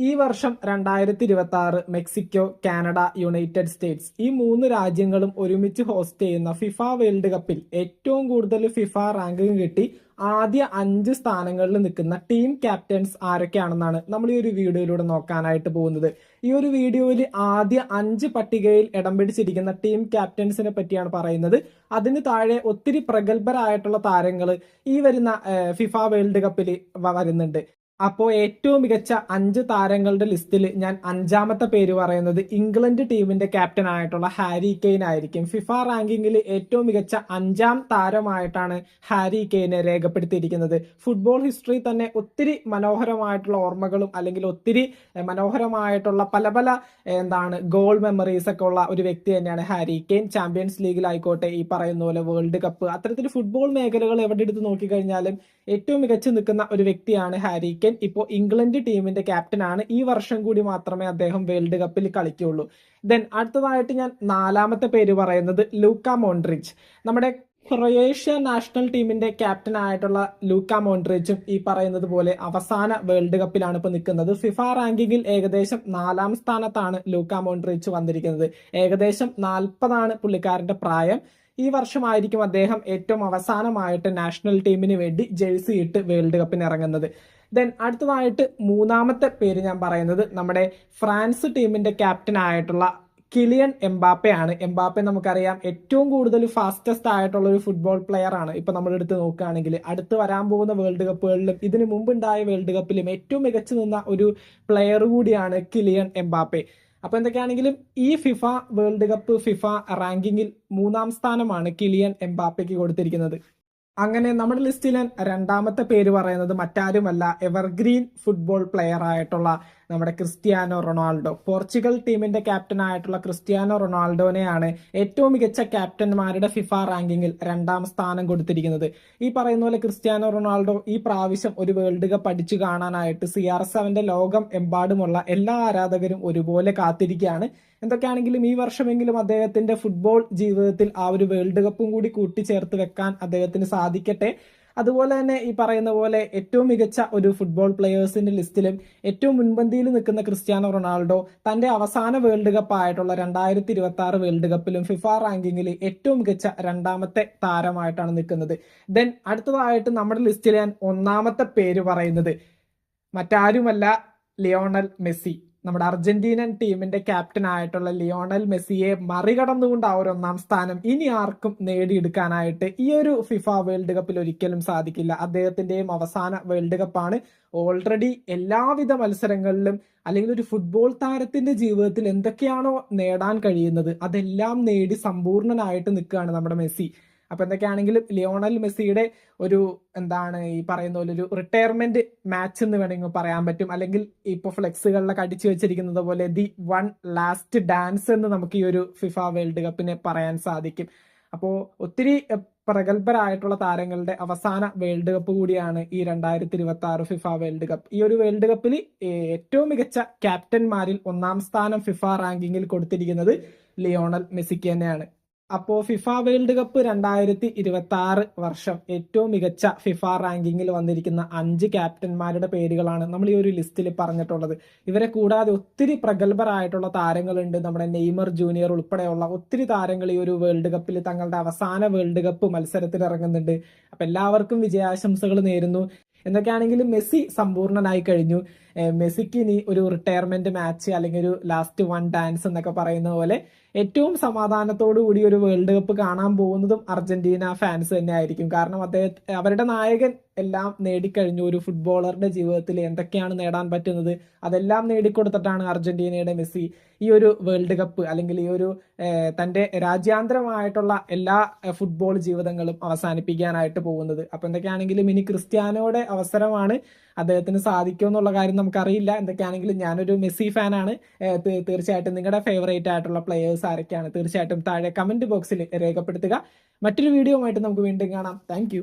ഈ വർഷം 2026 Mexico, Canada, United States ഈ 3 രാജ്യങ്ങളും ഒരുമിച്ച് ഹോസ്റ്റ് ചെയ്യുന്ന ഫിഫ വേൾഡ് കപ്പിൽ ഏറ്റവും കൂടുതൽ ഫിഫ റാങ്കിങ് കിട്ടി ആദ്യ 5 സ്ഥാനങ്ങളിൽ നിൽക്കുന്ന ടീം ക്യാപ്റ്റൻസ് ആരൊക്കെയാണെന്നാണ് നമ്മൾ ഈ ഒരു വീഡിയോയിലൂടെ നോക്കാനായിട്ട് പോകുന്നത്. ഈ ഒരു വീഡിയോയിൽ ആദ്യ 5 പട്ടികയിൽ ഇടം പിടിച്ചിരിക്കുന്ന ടീം ക്യാപ്റ്റൻസിനെ പറ്റിയാണ് പറയുന്നത്. അതിന് താഴെ ഒത്തിരി പ്രഗത്ഭരായിട്ടുള്ള താരങ്ങൾ ഈ വരുന്ന ഫിഫ വേൾഡ് കപ്പിൽ വരുന്നുണ്ട്. അപ്പോൾ ഏറ്റവും മികച്ച 5 താരങ്ങളുടെ ലിസ്റ്റിൽ ഞാൻ 5ാമത്തെ പേര് പറയുന്നത് ഇംഗ്ലണ്ട് ടീമിന്റെ ക്യാപ്റ്റൻ ആയിട്ടുള്ള ഹാരി കെയ്ൻ ആയിരിക്കും. ഫിഫ റാങ്കിങ്ങിൽ ഏറ്റവും മികച്ച 5ാം താരമായിട്ടാണ് ഹാരി കെയ്നെ രേഖപ്പെടുത്തിയിരിക്കുന്നത്. ഫുട്ബോൾ ഹിസ്റ്ററി തന്നെ ഒത്തിരി മനോഹരമായിട്ടുള്ള ഓർമ്മകളും അല്ലെങ്കിൽ ഒത്തിരി മനോഹരമായിട്ടുള്ള പല പല ഗോൾ മെമ്മറീസ് ഒക്കെ ഉള്ള ഒരു വ്യക്തി തന്നെയാണ് ഹാരി കെയ്ൻ. ചാമ്പ്യൻസ് ലീഗിലായിക്കോട്ടെ, ഈ പറയുന്ന പോലെ വേൾഡ് കപ്പ്, അത്തരത്തിൽ ഫുട്ബോൾ മേഖലകൾ എവിടെ എടുത്ത് നോക്കിക്കഴിഞ്ഞാലും ഏറ്റവും മികച്ചു നിൽക്കുന്ന ഒരു വ്യക്തിയാണ് ഹാരി കെയ്ൻ. ഇപ്പോൾ ഇംഗ്ലണ്ട് ടീമിന്റെ ക്യാപ്റ്റൻ ആണ്. ഈ വർഷം കൂടി മാത്രമേ അദ്ദേഹം വേൾഡ് കപ്പിൽ കളിക്കുകയുള്ളൂ. ദെൻ അടുത്തതായിട്ട് ഞാൻ 4ാമത്തെ പേര് പറയുന്നത് ലൂക്ക മോൺട്രിച്ച്. നമ്മുടെ ക്രൊയേഷ്യ നാഷണൽ ടീമിന്റെ ക്യാപ്റ്റൻ ആയിട്ടുള്ള ലൂക്ക മോൺട്രിച്ചും ഈ പറയുന്നത് പോലെ അവസാന വേൾഡ് കപ്പിലാണ് ഇപ്പോൾ നിൽക്കുന്നത്. ഫിഫ റാങ്കിങ്ങിൽ ഏകദേശം 4ാം സ്ഥാനത്താണ് ലൂക്ക മോൺട്രിച്ച് വന്നിരിക്കുന്നത്. ഏകദേശം 40 പുള്ളിക്കാരന്റെ പ്രായം. ഈ വർഷമായിരിക്കും അദ്ദേഹം ഏറ്റവും അവസാനമായിട്ട് നാഷണൽ ടീമിന് വേണ്ടി ജേഴ്സി ഇട്ട് വേൾഡ് കപ്പിന് ഇറങ്ങുന്നത്. ദെൻ അടുത്തതായിട്ട് 3ാമത്തെ പേര് ഞാൻ പറയുന്നത് നമ്മുടെ ഫ്രാൻസ് ടീമിന്റെ ക്യാപ്റ്റൻ ആയിട്ടുള്ള കിലിയൻ എംബാപ്പെ ആണ്. എംബാപ്പെ നമുക്കറിയാം ഏറ്റവും കൂടുതൽ ഫാസ്റ്റസ്റ്റ് ആയിട്ടുള്ള ഒരു ഫുട്ബോൾ പ്ലെയർ ആണ്. ഇപ്പൊ നമ്മൾ എടുത്ത് നോക്കുകയാണെങ്കിൽ അടുത്ത് വരാൻ പോകുന്ന വേൾഡ് കപ്പുകളിലും ഇതിനു മുമ്പുണ്ടായ വേൾഡ് കപ്പിലും ഏറ്റവും മികച്ചു നിന്ന ഒരു പ്ലെയർ കൂടിയാണ് കിലിയൻ എംബാപ്പെ. അപ്പൊ എന്തൊക്കെയാണെങ്കിലും ഈ ഫിഫ വേൾഡ് കപ്പ് ഫിഫ റാങ്കിങ്ങിൽ 3ാം സ്ഥാനമാണ് കിലിയൻ എംബാപ്പയ്ക്ക് കൊടുത്തിരിക്കുന്നത്. അങ്ങനെ നമ്മുടെ ലിസ്റ്റിൽ 2ാമത്തെ പേര് പറയുന്നത് മറ്റാരുമല്ല, എവർഗ്രീൻ ഫുട്ബോൾ പ്ലെയർ ആയിട്ടുള്ള നമ്മുടെ ക്രിസ്ത്യാനോ റൊണാൾഡോ. പോർച്ചുഗൽ ടീമിന്റെ ക്യാപ്റ്റൻ ആയിട്ടുള്ള ക്രിസ്ത്യാനോ റൊണാൾഡോനെയാണ് ഏറ്റവും മികച്ച ക്യാപ്റ്റന്മാരുടെ ഫിഫ റാങ്കിങ്ങിൽ 2ാം സ്ഥാനം കൊടുത്തിരിക്കുന്നത്. ഈ പറയുന്ന പോലെ ക്രിസ്ത്യാനോ റൊണാൾഡോ ഈ പ്രാവശ്യം ഒരു വേൾഡ് കപ്പ് അടിച്ചു കാണാനായിട്ട് CR7 ലോകം എമ്പാടുമുള്ള എല്ലാ ആരാധകരും ഒരുപോലെ കാത്തിരിക്കുകയാണ്. എന്തൊക്കെയാണെങ്കിലും ഈ വർഷമെങ്കിലും അദ്ദേഹത്തിന്റെ ഫുട്ബോൾ ജീവിതത്തിൽ ആ ഒരു വേൾഡ് കപ്പും കൂടി കൂട്ടിച്ചേർത്ത് വെക്കാൻ അദ്ദേഹത്തിന് സാധിക്കട്ടെ. അതുപോലെ തന്നെ ഈ പറയുന്ന പോലെ ഏറ്റവും മികച്ച ഒരു ഫുട്ബോൾ പ്ലെയേഴ്സിന്റെ ലിസ്റ്റിലും ഏറ്റവും മുൻപന്തിയിൽ നിൽക്കുന്ന ക്രിസ്ത്യാനോ റൊണാൾഡോ തന്റെ അവസാന വേൾഡ് കപ്പ് ആയിട്ടുള്ള 2026 വേൾഡ് കപ്പിലും ഫിഫ റാങ്കിങ്ങിൽ ഏറ്റവും മികച്ച 2ാമത്തെ താരമായിട്ടാണ് നിൽക്കുന്നത്. ദെൻ അടുത്തതായിട്ട് നമ്മുടെ ലിസ്റ്റിൽ ഞാൻ 1ാമത്തെ പേര് പറയുന്നത് മറ്റാരുമല്ല, ലിയോണൽ മെസ്സി. നമ്മുടെ അർജന്റീനൻ ടീമിന്റെ ക്യാപ്റ്റൻ ആയിട്ടുള്ള ലിയോണൽ മെസ്സിയെ മറികടന്നുകൊണ്ട് ആ ഒരു 1ാം സ്ഥാനം ഇനി ആർക്കും നേടിയെടുക്കാനായിട്ട് ഈ ഒരു ഫിഫ വേൾഡ് കപ്പിൽ ഒരിക്കലും സാധിക്കില്ല. അദ്ദേഹത്തിന്റെയും അവസാന വേൾഡ് കപ്പാണ്. ഓൾറെഡി എല്ലാവിധ മത്സരങ്ങളിലും അല്ലെങ്കിൽ ഒരു ഫുട്ബോൾ താരത്തിന്റെ ജീവിതത്തിൽ എന്തൊക്കെയാണോ നേടാൻ കഴിയുന്നത് അതെല്ലാം നേടി സമ്പൂർണനായിട്ട് നിൽക്കുകയാണ് നമ്മുടെ മെസ്സി. അപ്പൊ എന്തൊക്കെയാണെങ്കിലും ലിയോണൽ മെസ്സിയുടെ ഒരു ഈ പറയുന്ന പോലെ ഒരു റിട്ടയർമെന്റ് മാച്ച് എന്ന് വേണമെങ്കിൽ പറയാൻ പറ്റും. അല്ലെങ്കിൽ ഇപ്പൊ ഫ്ലെക്സുകളിലൊക്കെ അടിച്ചു വെച്ചിരിക്കുന്നത് പോലെ ദി വൺ ലാസ്റ്റ് ഡാൻസ് എന്ന് നമുക്ക് ഈ ഒരു ഫിഫ വേൾഡ് കപ്പിനെ പറയാൻ സാധിക്കും. അപ്പോൾ ഒത്തിരി പ്രഗത്ഭരായിട്ടുള്ള താരങ്ങളുടെ അവസാന വേൾഡ് കപ്പ് കൂടിയാണ് ഈ 2026 ഫിഫ വേൾഡ് കപ്പ്. ഈ ഒരു വേൾഡ് കപ്പിൽ ഏറ്റവും മികച്ച ക്യാപ്റ്റന്മാരിൽ 1ാം സ്ഥാനം ഫിഫ റാങ്കിങ്ങിൽ കൊടുത്തിരിക്കുന്നത് ലിയോണൽ മെസ്സിക്ക് തന്നെയാണ്. അപ്പോൾ ഫിഫ വേൾഡ് കപ്പ് 2026 വർഷം ഏറ്റവും മികച്ച ഫിഫ റാങ്കിങ്ങിൽ വന്നിരിക്കുന്ന 5 ക്യാപ്റ്റന്മാരുടെ പേരുകളാണ് നമ്മൾ ഈ ഒരു ലിസ്റ്റിൽ പറഞ്ഞിട്ടുള്ളത്. ഇവരെ കൂടാതെ ഒത്തിരി പ്രഗത്ഭരായിട്ടുള്ള താരങ്ങളുണ്ട്. നമ്മുടെ നെയ്മർ ജൂനിയർ ഉൾപ്പെടെയുള്ള ഒത്തിരി താരങ്ങൾ ഈ ഒരു വേൾഡ് കപ്പിൽ തങ്ങളുടെ അവസാന വേൾഡ് കപ്പ് മത്സരത്തിൽ ഇറങ്ങുന്നുണ്ട്. അപ്പൊ എല്ലാവർക്കും വിജയാശംസകൾ നേരുന്നു. എന്തൊക്കെയാണെങ്കിലും മെസ്സി സമ്പൂർണനായി കഴിഞ്ഞു. മെസ്സിക്ക് ഇനി ഒരു റിട്ടയർമെന്റ് മാച്ച് അല്ലെങ്കിൽ ഒരു ലാസ്റ്റ് വൺ ഡാൻസ് എന്നൊക്കെ പറയുന്ന പോലെ ഏറ്റവും സമാധാനത്തോടു കൂടി ഒരു വേൾഡ് കപ്പ് കാണാൻ പോകുന്നതും അർജന്റീന ഫാൻസ് തന്നെ ആയിരിക്കും. കാരണം അവരുടെ നായകൻ എല്ലാം നേടിക്കഴിഞ്ഞു. ഒരു ഫുട്ബോളറുടെ ജീവിതത്തിൽ എന്തൊക്കെയാണ് നേടാൻ പറ്റുന്നത് അതെല്ലാം നേടിക്കൊടുത്തിട്ടാണ് അർജന്റീനയുടെ മെസ്സി ഈ ഒരു വേൾഡ് കപ്പ് അല്ലെങ്കിൽ ഈ ഒരു തന്റെ രാജ്യാന്തരമായിട്ടുള്ള എല്ലാ ഫുട്ബോൾ ജീവിതങ്ങളും അവസാനിപ്പിക്കാനായിട്ട് പോകുന്നത്. അപ്പൊ എന്തൊക്കെയാണെങ്കിലും ഇനി ക്രിസ്ത്യാനോയുടെ അവസരമാണ്. അദ്ദേഹത്തിന് സാധിക്കുമോ എന്നുള്ള കാര്യം നമുക്കറിയില്ല. എന്തൊക്കെയാണെങ്കിലും ഞാനൊരു മെസ്സി ഫാനാണ്. തീർച്ചയായിട്ടും നിങ്ങളുടെ ഫേവറേറ്റ് ആയിട്ടുള്ള പ്ലെയേഴ്സ് ആരൊക്കെയാണ് തീർച്ചയായിട്ടും താഴെ കമന്റ് ബോക്സിൽ രേഖപ്പെടുത്തുക. മറ്റൊരു വീഡിയോ ആയിട്ട് നമുക്ക് വീണ്ടും കാണാം. താങ്ക്